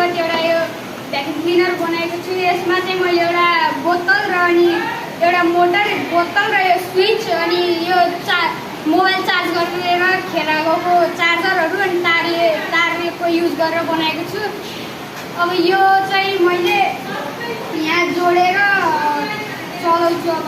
मार्फत एउटा यो भ्याक्युम क्लिनर बनाएको छु। यसमा चाहिँ मैले एउटा बोतल र अनि एउटा मोटर बोतल र यो स्विच अनि यो मोबाइल चार्ज गरेर खेर गएको चार्जरहरू अनि तारको युज गरेर बनाएको छु। अब यो चाहिँ मैले यहाँ जोडेर चलाउँछु। अब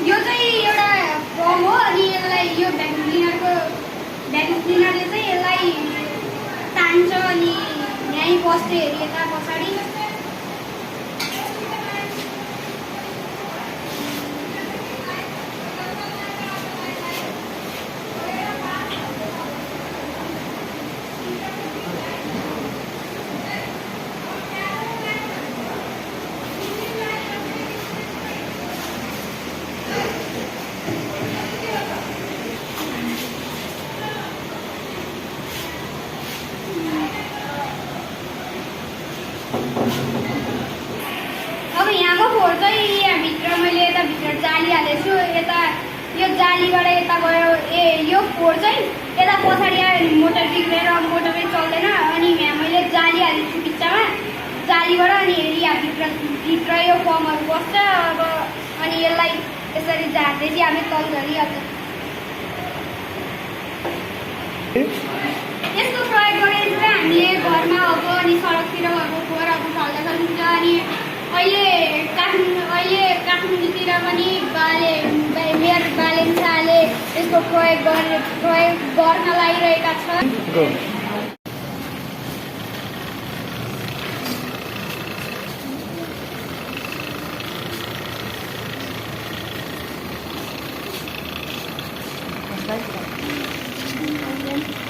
यो चाहिँ एउटा फर्म हो अनि यसलाई यो भ्याक्युम क्लिनरले चाहिँ यसलाई तान्छ अनि यहीँ बस्ने यता पछाडि अब यहाँको फोहोर चाहिँ यहाँभित्र मैले यताभित्र जाली हालेको छु। यता यो जालीबाट यता गयो यो फोहोर चाहिँ यता पछाडि आयो भने मोटर बिग्रेर मोटरै चल्दैन। अनि यहाँ मैले जाली हालेको छु बिचमा जालीबाट अनि यहाँभित्र यो पम्पहरू बस्छ। अब अनि यसलाई यसरी झार्दै चाहिँ हामी तल झरिहाल्छ। यसको प्रयोग गरेर चाहिँ हामीले घरमा भएको अनि सडकतिर भएको फोहोरहरू फाल्न सकिन्छ। अनि अहिले काठमाडौँतिर पनि मेयर बालेन शाहले यसको प्रयोग गर्न लागिरहेका छन्। Thank you.